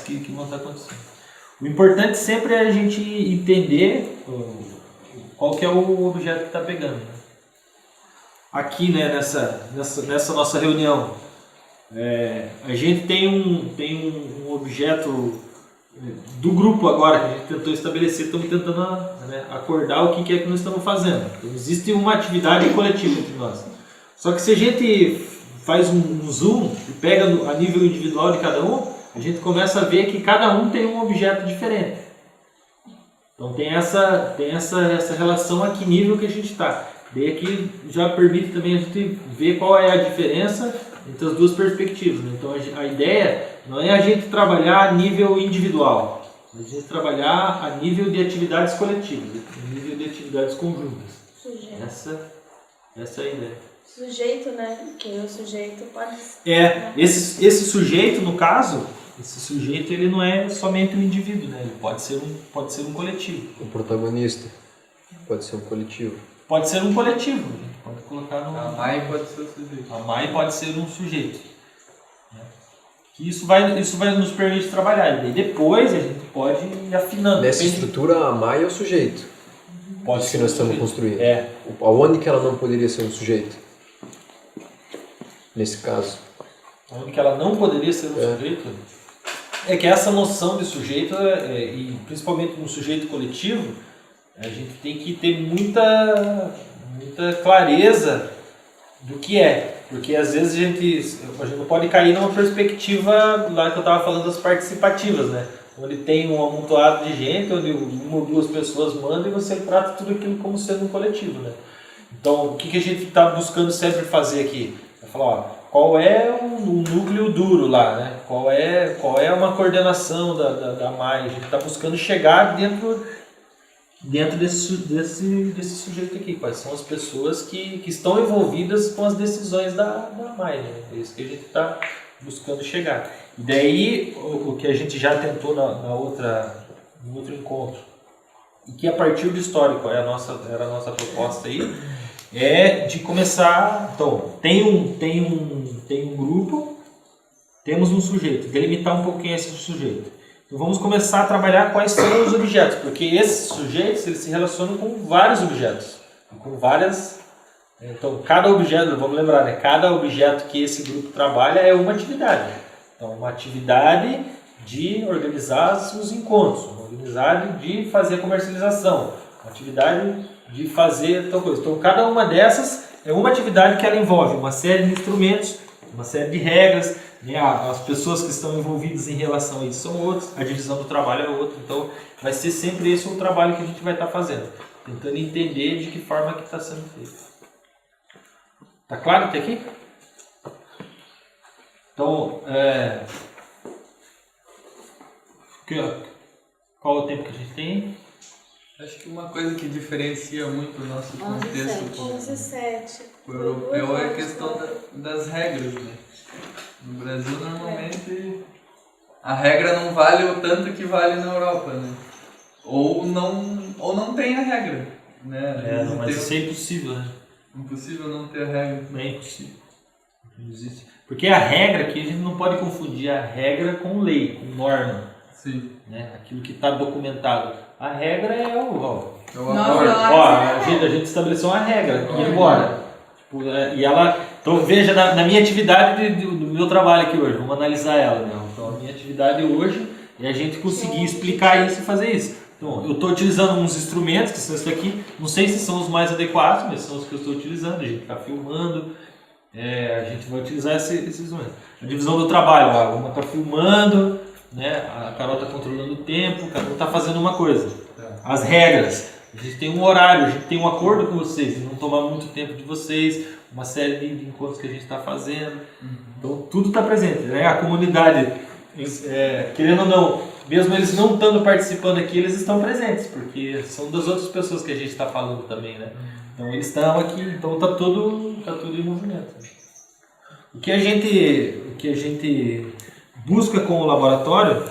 que vão estar acontecendo. O importante sempre é a gente entender qual que é o objeto que está pegando. Né? Aqui, né, nessa nossa reunião, a gente tem um objeto do grupo agora que a gente tentou estabelecer, estamos tentando acordar o que é que nós estamos fazendo. Então, existe uma atividade coletiva entre nós. Só que se a gente faz um zoom e pega a nível individual de cada um, a gente começa a ver que cada um tem um objeto diferente. Então tem essa relação a que nível que a gente está. Daí aqui já permite também a gente ver qual é a diferença entre as duas perspectivas. Né? Então a ideia não é a gente trabalhar a nível individual, mas a gente trabalhar a nível de atividades coletivas, a nível de atividades conjuntas. Sujeito. Essa é a ideia. Sujeito, né? Que o sujeito pode... Esse sujeito, no caso, esse sujeito ele não é somente um indivíduo, né? Ele pode ser um coletivo. O protagonista pode ser um coletivo. Pode ser um coletivo, a gente pode colocar no... A mãe pode ser o sujeito. A mãe pode ser um sujeito. Isso vai nos permitir trabalhar. E daí depois a gente pode ir afinando. Nessa estrutura, a mãe é o sujeito. Pode Isso ser que nós um estamos sujeito. construindo. Aonde que ela não poderia ser um sujeito? Nesse caso. Onde que ela não poderia ser um sujeito? É que essa noção de sujeito, e principalmente no sujeito coletivo, a gente tem que ter muita clareza do que é. Porque às vezes a gente não pode cair numa perspectiva lá que eu estava falando das participativas, né? Onde tem um amontoado de gente, onde uma ou duas pessoas mandam e você trata tudo aquilo como sendo um coletivo, né? Então, o que a gente está buscando sempre fazer aqui? É falar, qual é o núcleo duro lá, né? Qual é uma coordenação da MAI? A gente está buscando chegar dentro desse sujeito aqui. Quais são as pessoas que estão envolvidas com as decisões da MAI, né? É isso que a gente está buscando chegar. E daí, o que a gente já tentou no outro encontro, e que a partir do histórico era a nossa proposta aí, é de começar. Então, tem um grupo, temos um sujeito, delimitar um pouquinho esse sujeito. Então, vamos começar a trabalhar quais são os objetos, porque esses sujeitos eles se relacionam com vários objetos, com várias. Então, cada objeto, vamos lembrar, né? Cada objeto que esse grupo trabalha é uma atividade. Então, uma atividade de organizar os encontros, uma atividade de fazer a comercialização, uma atividade de fazer tal coisa. Então, cada uma dessas é uma atividade que ela envolve uma série de instrumentos, uma série de regras, né? As pessoas que estão envolvidas em relação a isso são outras, a divisão do trabalho é outra. Então, vai ser sempre esse o trabalho que a gente vai estar fazendo, tentando entender de que forma que está sendo feito. Tá claro até aqui? Então, qual é o tempo que a gente tem? Acho que uma coisa que diferencia muito o nosso contexto 11:07. com o europeu é a questão das regras, né? No Brasil, normalmente, a regra não vale o tanto que vale na Europa, né? Ou não tem a regra, né? Mas isso é impossível, né? Impossível não ter a regra. É impossível. Não existe. Porque a regra aqui, a gente não pode confundir a regra com lei, com norma. Sim. Né? Aquilo que está documentado. A regra é o... a gente estabeleceu uma regra e agora. Tipo, e ela... Então veja, na minha atividade do meu trabalho aqui hoje, vamos analisar ela. Né? Então a minha atividade hoje é a gente conseguir explicar isso e fazer isso. Então, eu estou utilizando uns instrumentos, que são esses aqui, não sei se são os mais adequados, mas são os que eu estou utilizando, a gente está filmando, a gente vai utilizar esses instrumentos. A divisão do trabalho, uma está filmando, né? A Carol está controlando o tempo, cada um está fazendo uma coisa. As regras, a gente tem um horário, a gente tem um acordo com vocês, de não tomar muito tempo de vocês, uma série de encontros que a gente está fazendo, então tudo está presente, né? A comunidade, querendo ou não, mesmo eles não estando participando aqui, eles estão presentes, porque são das outras pessoas que a gente está falando também, né? Então eles estão aqui, então está tudo em movimento. O que a gente busca com o laboratório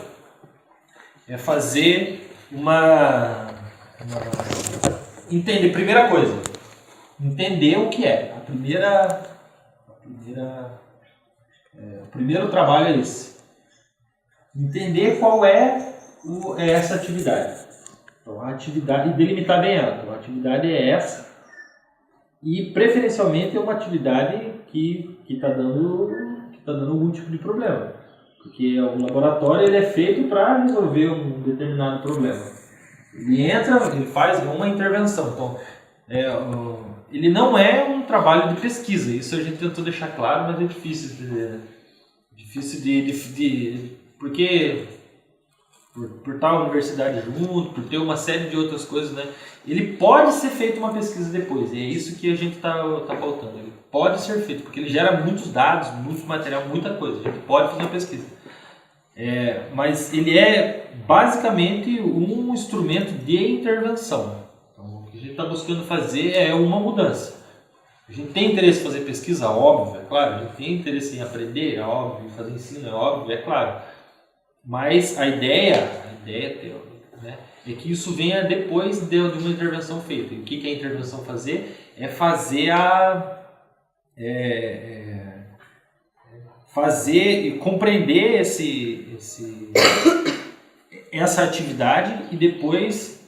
é fazer entender, primeira coisa, entender o que é. O primeiro trabalho é esse. entender qual é essa atividade. Então, a atividade, e delimitar bem ela. Então, a atividade é essa. E, preferencialmente, é uma atividade que está dando algum tipo de problema. Porque o laboratório ele é feito para resolver um determinado problema. Ele entra, ele faz uma intervenção. Então, ele não é um trabalho de pesquisa. Isso a gente tentou deixar claro, mas é difícil de dizer, né? Difícil porque por estar a universidade junto, por ter uma série de outras coisas, né? Ele pode ser feito uma pesquisa depois, e é isso que a gente está pautando. Ele pode ser feito, porque ele gera muitos dados, muito material, muita coisa. A gente pode fazer uma pesquisa. Mas ele é basicamente um instrumento de intervenção. Então, o que a gente está buscando fazer é uma mudança. A gente tem interesse em fazer pesquisa, óbvio, é claro. A gente tem interesse em aprender, é óbvio, em fazer ensino, é óbvio, é claro. Mas a ideia né, é que isso venha depois de uma intervenção feita. E o que é a intervenção fazer? É fazer fazer e compreender essa atividade e depois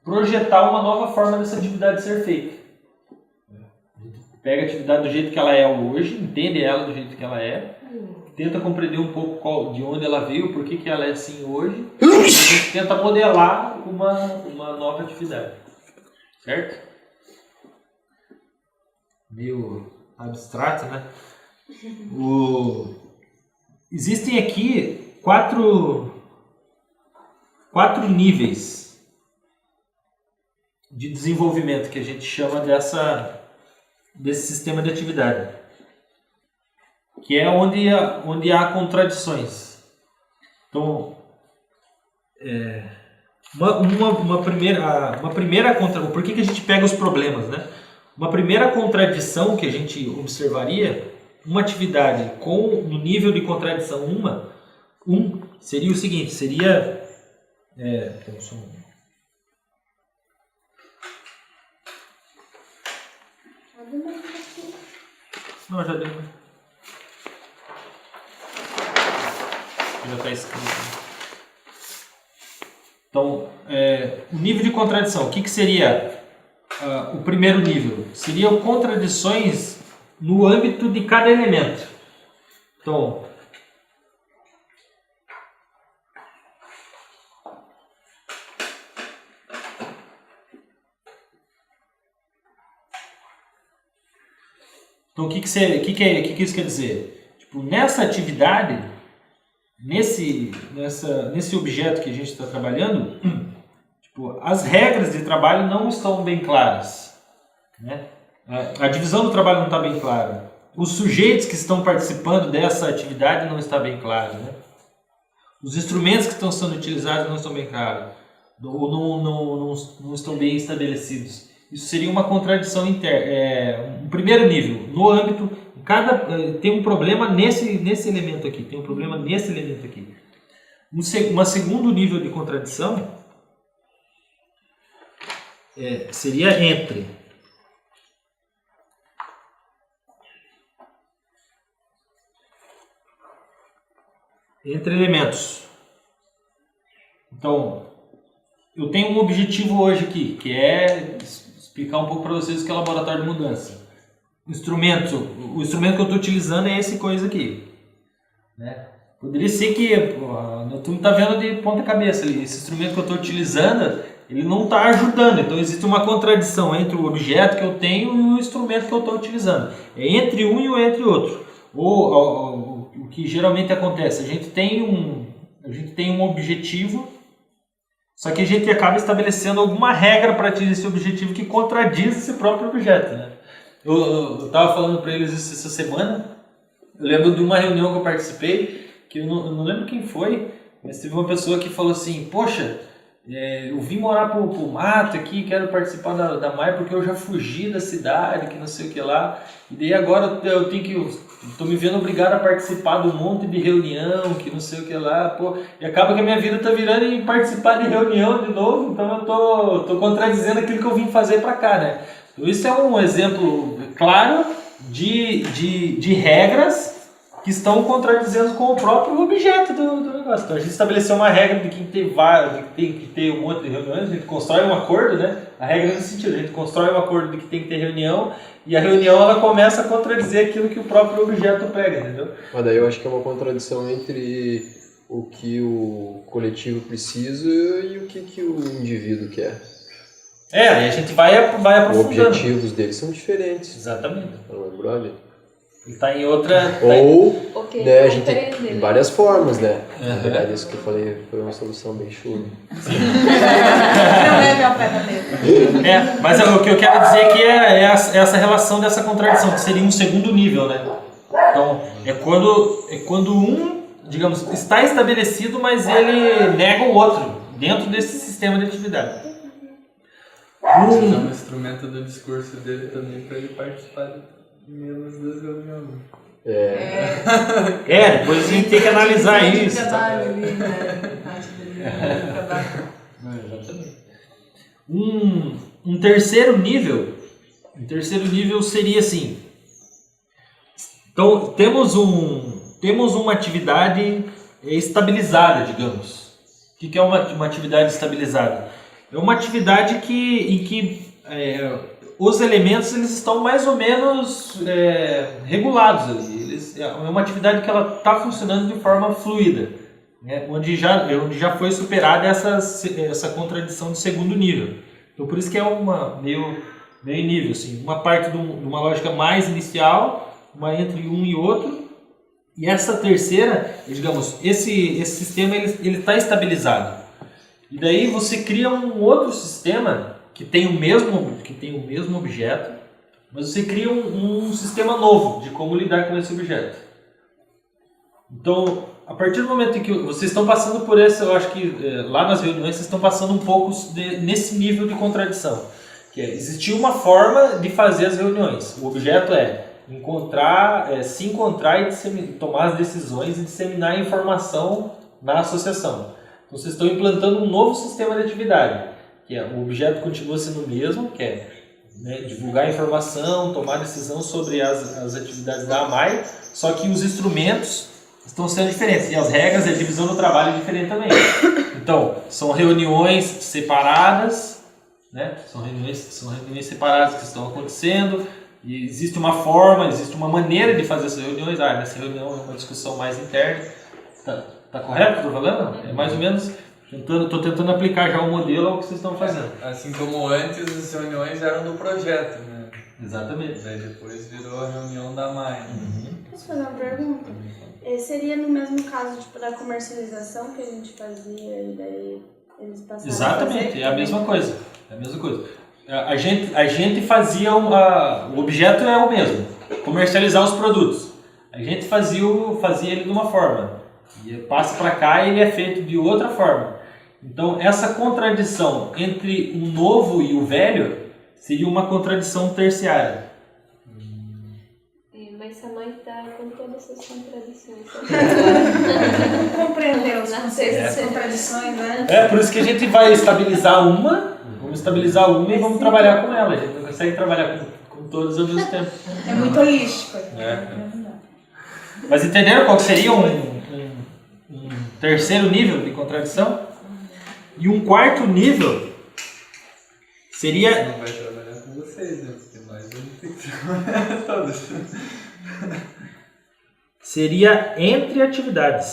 projetar uma nova forma dessa atividade ser feita. Pega a atividade do jeito que ela é hoje, entende ela do jeito que ela é, tenta compreender um pouco de onde ela veio, por que ela é assim hoje, e a gente tenta modelar uma nova atividade. Certo? Meio abstrato, né? Existem aqui quatro níveis de desenvolvimento que a gente chama desse sistema de atividade, que é onde há contradições. Então, uma primeira por que a gente pega os problemas, né? Uma primeira contradição que a gente observaria, uma atividade no nível de contradição 1 seria o seguinte, seria não, já deu. Já está escrito. Então, o nível de contradição, o que seria o primeiro nível? Seriam contradições no âmbito de cada elemento. Então, o que isso quer dizer? Tipo, nessa atividade, nesse objeto que a gente está trabalhando, tipo, as regras de trabalho não estão bem claras, né? A divisão do trabalho não está bem clara. Os sujeitos que estão participando dessa atividade não está bem claro, né? Os instrumentos que estão sendo utilizados não estão bem claros, ou não estão bem estabelecidos. Isso seria uma contradição interna. Um primeiro nível, no âmbito, tem um problema nesse elemento aqui, tem um problema nesse elemento aqui. Um segundo nível de contradição seria entre elementos. Então, eu tenho um objetivo hoje aqui, que é explicar um pouco para vocês o que é o laboratório de mudança. O instrumento que eu estou utilizando é esse coisa aqui, né? Poderia ser que tu não está vendo de ponta cabeça ali. Esse instrumento que eu estou utilizando, ele não está ajudando. Então existe uma contradição entre o objeto que eu tenho e o instrumento que eu estou utilizando. É entre um e entre outro. Ou o que geralmente acontece, a gente tem um objetivo, só que a gente acaba estabelecendo alguma regra para atingir esse objetivo que contradiz esse próprio objeto, né? Eu estava falando para eles isso essa semana. Eu lembro de uma reunião que eu participei, que eu não lembro quem foi, mas teve uma pessoa que falou assim: poxa, eu vim morar pro mato aqui, quero participar da MAI porque eu já fugi da cidade, que não sei o que lá, e daí agora eu tô me vendo obrigado a participar de um monte de reunião, que não sei o que lá, pô, e acaba que a minha vida tá virando em participar de reunião de novo, então eu tô contradizendo aquilo que eu vim fazer para cá, né? Então isso é um exemplo claro de regras que estão contradizendo com o próprio objeto do negócio. Então a gente estabeleceu uma regra de que tem que ter um monte de reuniões, a gente constrói um acordo, né? A regra é nesse sentido, a gente constrói um acordo de que tem que ter reunião e a reunião ela começa a contradizer aquilo que o próprio objeto pega, entendeu? Mas daí eu acho que é uma contradição entre o que o coletivo precisa e o que o indivíduo quer. Aí a gente vai Os aprofundando. objetivos deles são diferentes. Exatamente. Não é, brother? Ele está em outra... Ou, Ok, né, a gente tem compreender. várias formas, né? Na Uhum. verdade, isso que eu falei foi uma solução bem chula. Não leve ao pé da letra. Mas o que eu quero dizer aqui é essa relação dessa contradição, que seria um segundo nível, né? Então, é quando um, digamos, está estabelecido, mas ele nega o outro dentro desse sistema de atividade. Usar um instrumento do discurso dele também para ele participar menos das reuniões. Depois a gente tem que analisar isso. Trabalho ali, né? Parte dele, trabalho. Exatamente. Um terceiro nível seria assim. Então temos uma atividade estabilizada, digamos. O que é uma atividade estabilizada? É uma atividade em que os elementos eles estão mais ou menos regulados ali. É uma atividade que ela está funcionando de forma fluida, né? onde já foi superada essa contradição de segundo nível. Então por isso que é meio nível, assim, uma parte de uma lógica mais inicial, uma entre um e outro, e essa terceira, digamos, esse sistema ele está estabilizado. E daí você cria um outro sistema que tem o mesmo objeto, mas você cria um sistema novo de como lidar com esse objeto. Então, a partir do momento em que vocês estão passando por essa, eu acho que lá nas reuniões vocês estão passando um pouco nesse nível de contradição. Que existir uma forma de fazer as reuniões. O objeto é se encontrar e tomar as decisões e disseminar a informação na associação. Então, vocês estão implantando um novo sistema de atividade, que o objeto continua sendo o mesmo, que é divulgar informação, tomar decisão sobre as atividades da AMAI, só que os instrumentos estão sendo diferentes, e as regras e a divisão do trabalho é diferente também. Então, são reuniões separadas, né? São reuniões separadas que estão acontecendo, e existe uma forma, existe uma maneira de fazer essas reuniões. Nessa reunião é uma discussão mais interna. Tá correto o que eu estou falando? É mais ou menos, estou tentando aplicar já o modelo ao que vocês estão fazendo. Assim como antes as reuniões eram do projeto, né? Exatamente. Daí depois virou a reunião da MAI. Posso fazer uma pergunta? Seria no mesmo caso tipo, da comercialização que a gente fazia e daí eles passaram Exatamente, a fazer? é a mesma coisa. A gente fazia, o objeto é o mesmo, comercializar os produtos. A gente fazia ele de uma forma, e passa para cá e ele é feito de outra forma. Então essa contradição entre o novo e o velho seria uma contradição terciária. Mas a mãe está com todas essas contradições. Não compreendeu os conceitos das contradições, né? Por isso que a gente vai estabilizar vamos estabilizar uma e vamos trabalhar com ela. A gente não consegue trabalhar com todas ao mesmo tempo. É muito holístico. Mas entenderam qual seria um terceiro nível de contradição? E um quarto nível seria... Não vai trabalhar com vocês, né? Porque nós vamos ter que trabalhar todos. Seria entre atividades.